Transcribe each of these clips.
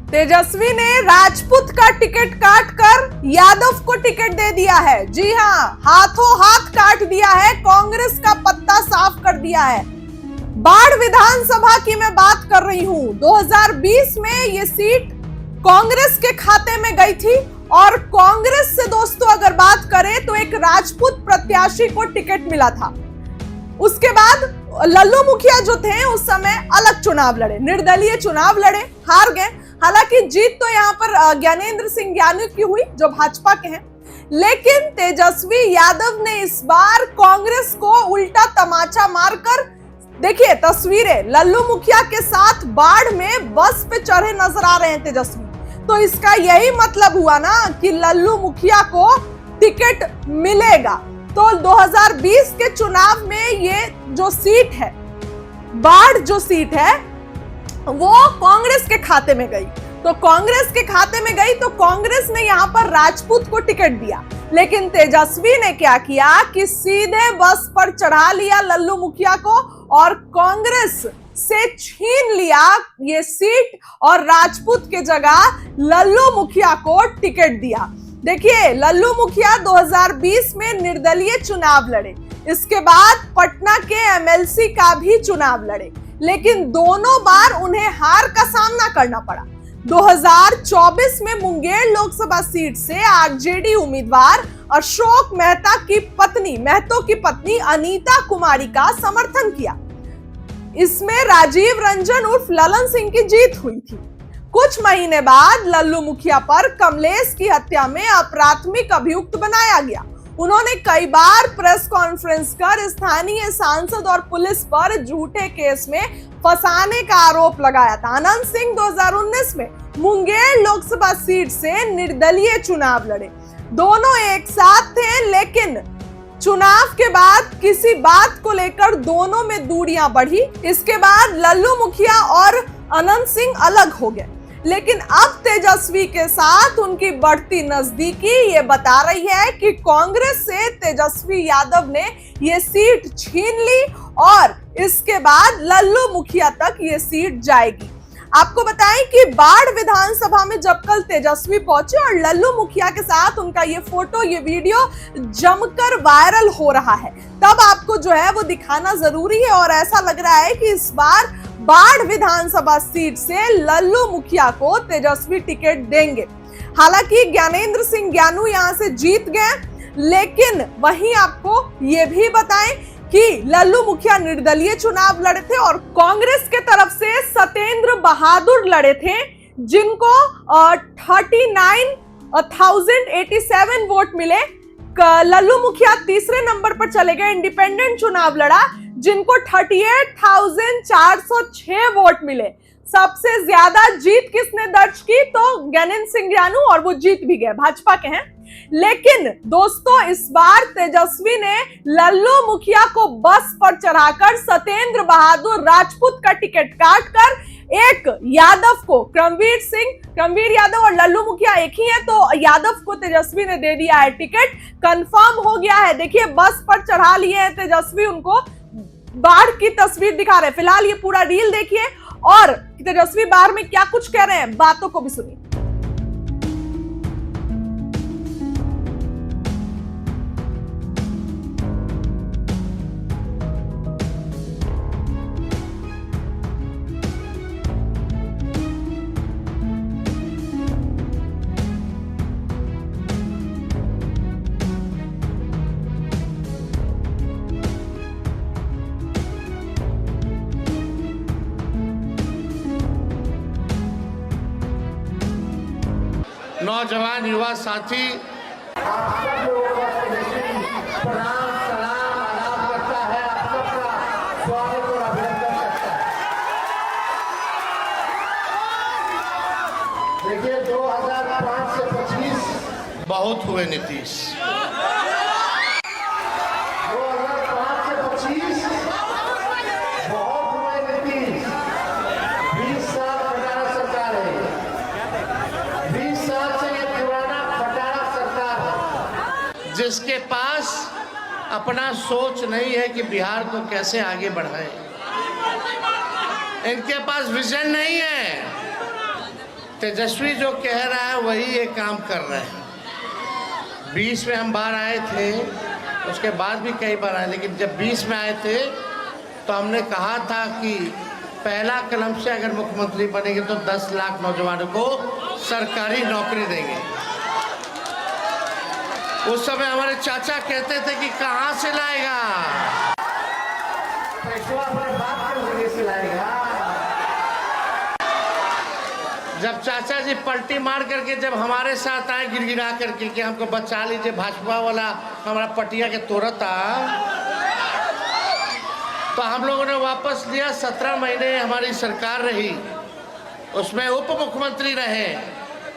तेजस्वी ने राजपूत का टिकट काटकर यादव को टिकट दे दिया है। जी हां, हाथों हाथ काट दिया है, कांग्रेस का पत्ता साफ कर दिया है। बाढ़ विधानसभा की मैं बात कर रही हूं। 2020 में ये सीट कांग्रेस के खाते में गई थी और कांग्रेस से दोस्तों अगर बात करें तो एक राजपूत प्रत्याशी को टिकट मिला था। उसके बाद लल्लू मुखिया जो थे उस समय अलग चुनाव लड़े, निर्दलीय चुनाव लड़े, हार गए। हालांकि जीत तो यहाँ पर ज्ञानेंद्र सिंह ज्ञानू की हुई जो भाजपा के हैं, लेकिन तेजस्वी यादव ने इस बार कांग्रेस को उल्टा तमाचा मारकर, देखिए तस्वीरें, लल्लू मुखिया के साथ बाढ़ में बस पे चढ़े नजर आ रहे हैं तेजस्वी। तो इसका यही मतलब हुआ ना कि लल्लू मुखिया को टिकट मिलेगा। तो 2020 के चुनाव में ये जो सीट है, बाढ़ जो सीट है, वो कांग्रेस के खाते में गई। तो कांग्रेस के खाते में गई तो कांग्रेस ने यहां पर राजपूत को टिकट दिया, लेकिन तेजस्वी ने क्या किया कि सीधे बस पर चढ़ा लिया लल्लू मुखिया को और कांग्रेस से छीन लिया ये सीट और राजपूत के जगह लल्लू मुखिया को टिकट दिया। देखिए, लल्लू मुखिया 2020 में निर्दलीय चुनाव लड़े, इसके बाद पटना के एमएलसी का भी चुनाव लड़े, लेकिन दोनों बार उन्हें हार का सामना करना पड़ा। 2024 में मुंगेर लोकसभा सीट से आरजेडी उम्मीदवार अशोक महतो की पत्नी अनीता कुमारी का समर्थन किया। इसमें राजीव रंजन उर्फ ललन सिंह की जीत हुई थी। कुछ महीने बाद लल्लू मुखिया पर कमलेश की हत्या में अप्राथमिक अभियुक्त बनाया गया। उन्होंने कई बार प्रेस कॉन्फ्रेंस कर स्थानीय सांसद और पुलिस पर झूठे केस में फंसाने का आरोप लगाया था। अनंत सिंह 2019 में मुंगेर लोकसभा सीट से निर्दलीय चुनाव लड़े, दोनों एक साथ थे, लेकिन चुनाव के बाद किसी बात को लेकर दोनों में दूरियां बढ़ी। इसके बाद लल्लू मुखिया और अनंत सिंह अलग हो गए, लेकिन अब तेजस्वी के साथ उनकी बढ़ती नजदीकी ये बता रही है कि कांग्रेस से तेजस्वी यादव ने ये सीट छीन ली और इसके बाद लल्लू मुखिया तक ये सीट जाएगी। आपको बताएं कि बाढ़ विधानसभा में जब कल तेजस्वी पहुंचे और लल्लू मुखिया के साथ उनका ये फोटो, ये वीडियो जमकर वायरल हो रहा है, तब आपको जो है वो दिखाना जरूरी है। और ऐसा लग रहा है कि इस बार बाढ़ विधानसभा सीट से लल्लू मुखिया को तेजस्वी टिकट देंगे। हालांकि ज्ञानेंद्र सिंह ज्ञानू यहां से जीत गए, लेकिन वहीं आपको ये भी बताएं कि लल्लू मुखिया निर्दलीय चुनाव लड़े थे और कांग्रेस के तरफ से सत्येंद्र बहादुर लड़े थे, जिनको 39,087 वोट मिले। लल्लू मुखिया तीसरे नंबर पर चले गए, इंडिपेंडेंट चुनाव लड़ा, जिनको 38,406 वोट मिले। सबसे ज्यादा जीत किसने दर्ज की? तो ज्ञानेंद्र सिंह ज्ञानू, और वो जीत भी गए, भाजपा के हैं। लेकिन दोस्तों, इस बार तेजस्वी ने लल्लू मुखिया को बस पर चढ़ाकर सत्येंद्र बहादुर राजपूत का टिकट काटकर एक यादव को, क्रमवीर यादव और लल्लू मुखिया एक ही है, तो यादव को तेजस्वी ने दे दिया है टिकट। कंफर्म हो गया है। देखिए, बस पर चढ़ा लिए हैं तेजस्वी, उनको बाढ़ की तस्वीर दिखा रहे हैं। फिलहाल ये पूरा डील देखिए और तेजस्वी बाढ़ में क्या कुछ कह रहे हैं, बातों को भी सुनिए। नौजवान युवा साथी आप सब लोगों का प्रणाम, सलाम, आदाब करता है, आप सबका स्वागत और अभिनंदन करता है। देखिए, 2005 से 25 बहुत हुए नीतीश, 2005 से 25 बहुत हुए नीतीश। 20 साल खटारा सरकार है, 20 साल से ये पुराना खटारा सरकार है, जिसके पास अपना सोच नहीं है कि बिहार को कैसे आगे बढ़ाए। इनके पास विजन नहीं है। तेजस्वी जो कह रहा है वही ये काम कर रहे हैं। 20 में हम बाहर आए थे, उसके बाद भी कई बार आए, लेकिन जब 20 में आए थे तो हमने कहा था कि पहला कलम से अगर मुख्यमंत्री बनेंगे तो 10 लाख नौजवानों को सरकारी नौकरी देंगे। उस समय हमारे चाचा कहते थे कि कहाँ से लाएगा पैसा, अपने बाप के जरिए से लाएगा। जब चाचा जी पलटी मार करके जब हमारे साथ आए गिड़गिड़ा करके कि हमको बचा लीजिए, भाजपा वाला हमारा पटिया के तोड़ता, तो हम लोगों ने वापस लिया। 17 महीने हमारी सरकार रही, उसमें उप मुख्यमंत्री रहे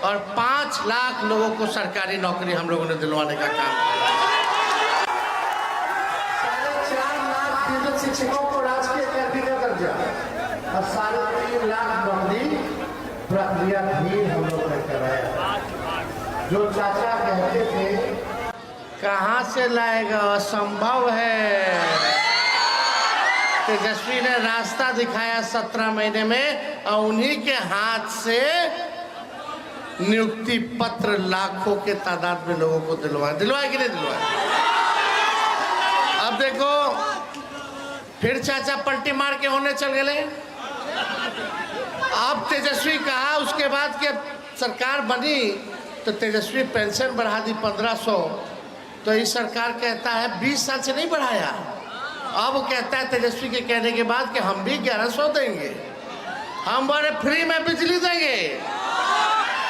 और 5 लाख लोगों को सरकारी नौकरी हम लोगों ने दिलवाने का काम किया। 4.5 लाख नियोजित शिक्षकों को राजकीय अकादमी का दर्जा और 3.5 लाख नौकरी प्रक्रिया भी हम लोग ने कराया। जो चाचा कहते थे कहाँ से लाएगा, असंभव है। तेजस्वी ने रास्ता दिखाया 17 महीने में और उन्हीं के हाथ से नियुक्ति पत्र लाखों के तादाद में लोगों को दिलवाए कि नहीं दिलवाए। अब देखो फिर चाचा पलटी मार के होने चल गए। अब तेजस्वी कहा उसके बाद के सरकार बनी तो तेजस्वी पेंशन बढ़ा दी 1500, तो इस सरकार कहता है 20 साल से नहीं बढ़ाया। अब वो कहता है तेजस्वी के कहने के बाद कि हम भी 1100 देंगे, हम बड़े फ्री में बिजली देंगे।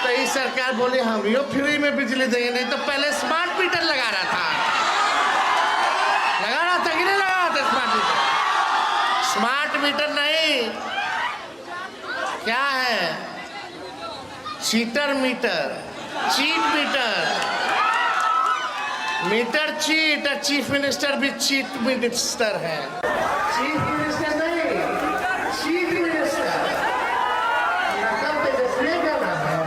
तो इस सरकार बोली हम भी फ्री में बिजली देंगे। नहीं तो पहले स्मार्ट मीटर लगा रहा था कि नहीं लगा रहा था स्मार्ट मीटर? स्मार्ट मीटर नहीं, क्या है, cheater meter, cheat meter, meter cheat. Chief minister भी चीट मिनिस्टर है। चीफ मिनिस्टर नहीं, चीफ मिनिस्टर। नकल तेजस्वी का नाम है।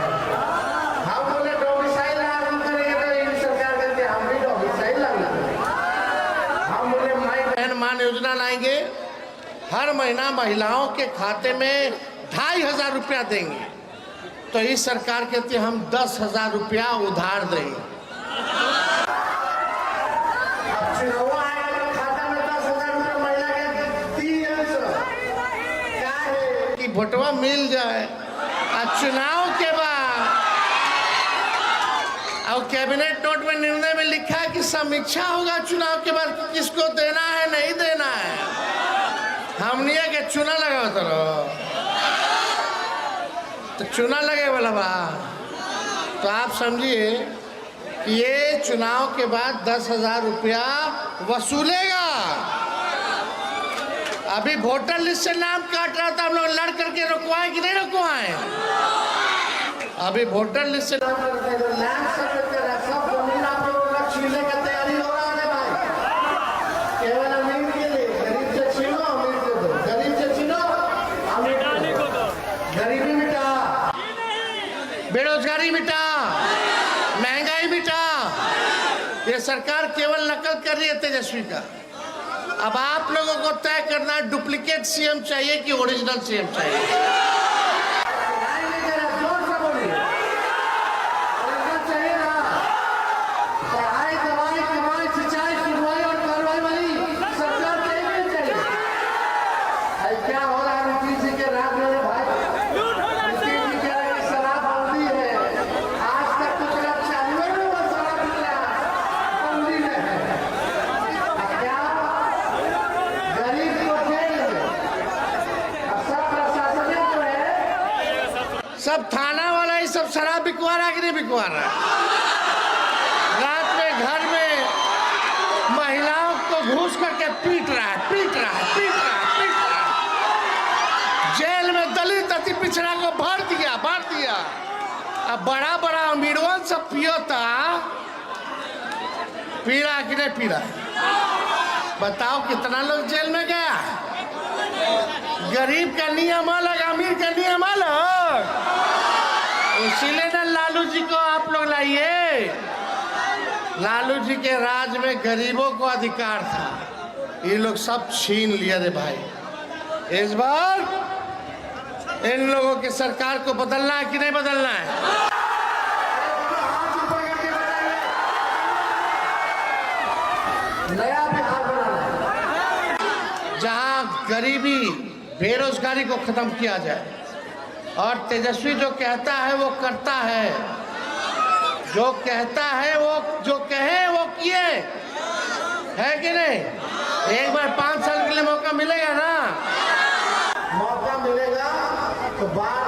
हम बोले डोमिसाइल लागू करेंगे तो इन सरकार करके हम भी डोमिसाइल लागू करेंगे। हम बोले माई बहन मान योजना लाएंगे, हर महीना महिलाओं के खाते में 2500 रुपया देंगे। तो इस सरकार कहती है हम 10,000 रुपया उधार देंगे। खाता में 10,000 रुपया महिला के क्या है कि वोटवा मिल जाए। और चुनाव के बाद और कैबिनेट नोट में निर्णय में लिखा है कि समीक्षा होगा चुनाव के बाद कि किसको देना है नहीं देना है। हमने के चुना लगा तो चुना लगे वाला बा, तो आप समझिए कि ये चुनाव के बाद 10,000 रुपया वसूलेगा। अभी वोटर लिस्ट से नाम काट रहा था, हम लोग लड़ करके रुकवाए कि नहीं रुकवाए। अभी वोटर लिस्ट से नाम सब जमीन आप लोगों का छीनने का तैयारी हो रहा है भाई। केवल अमीर के लिए, गरीब से छीनो अमीर को दो, गरीब से छीनो अमीर को दो। गरीबी मिटा, बेरोजगारी मिटा, महंगाई मिटा। ये सरकार केवल नकल कर रही है तेजस्वी का। अब आप लोगों को तय करना है डुप्लीकेट सीएम चाहिए कि ओरिजिनल सीएम चाहिए। क्या हो रहा है नीतीश जी के राज में भाई? नीतीश जी कह रहे हैं शराब बंदी है, आज तक तो सिर्फ 96 में वो शराब निकला बंदी में है। क्या गरीब को जेल में, सब प्रशासन जो है सब थाना वाला ही सब शराब बिकवा रहा है कि नहीं बिकवा रहा है? रात में घर में महिलाओं को घूस करके पीट रहा है, पीट रहा है, पीट रहा है, पीट रहा है। जेल में दलित अति पिछड़ा को भर दिया। अब बड़ा बड़ा अमीरों सब पियोता, पी रहा कि नहीं पी रहा? बताओ कितना लोग जेल में गया। गरीब का नियम अलग, अमीर का नियम अलग। इसीलिए ना लालू जी को आप लोग लाइए। लालू जी के राज में गरीबों को अधिकार था, ये लोग सब छीन लिया रे भाई। इस बार इन लोगों की सरकार को बदलना है कि नहीं बदलना है? नया बिहार बनाना है जहां गरीबी बेरोजगारी को खत्म किया जाए और तेजस्वी जो कहता है वो करता है, जो कहता है वो जो कहे वो किए, है कि नहीं? एक बार 5 साल के लिए मौका मिलेगा ना, मौका मिलेगा तो बात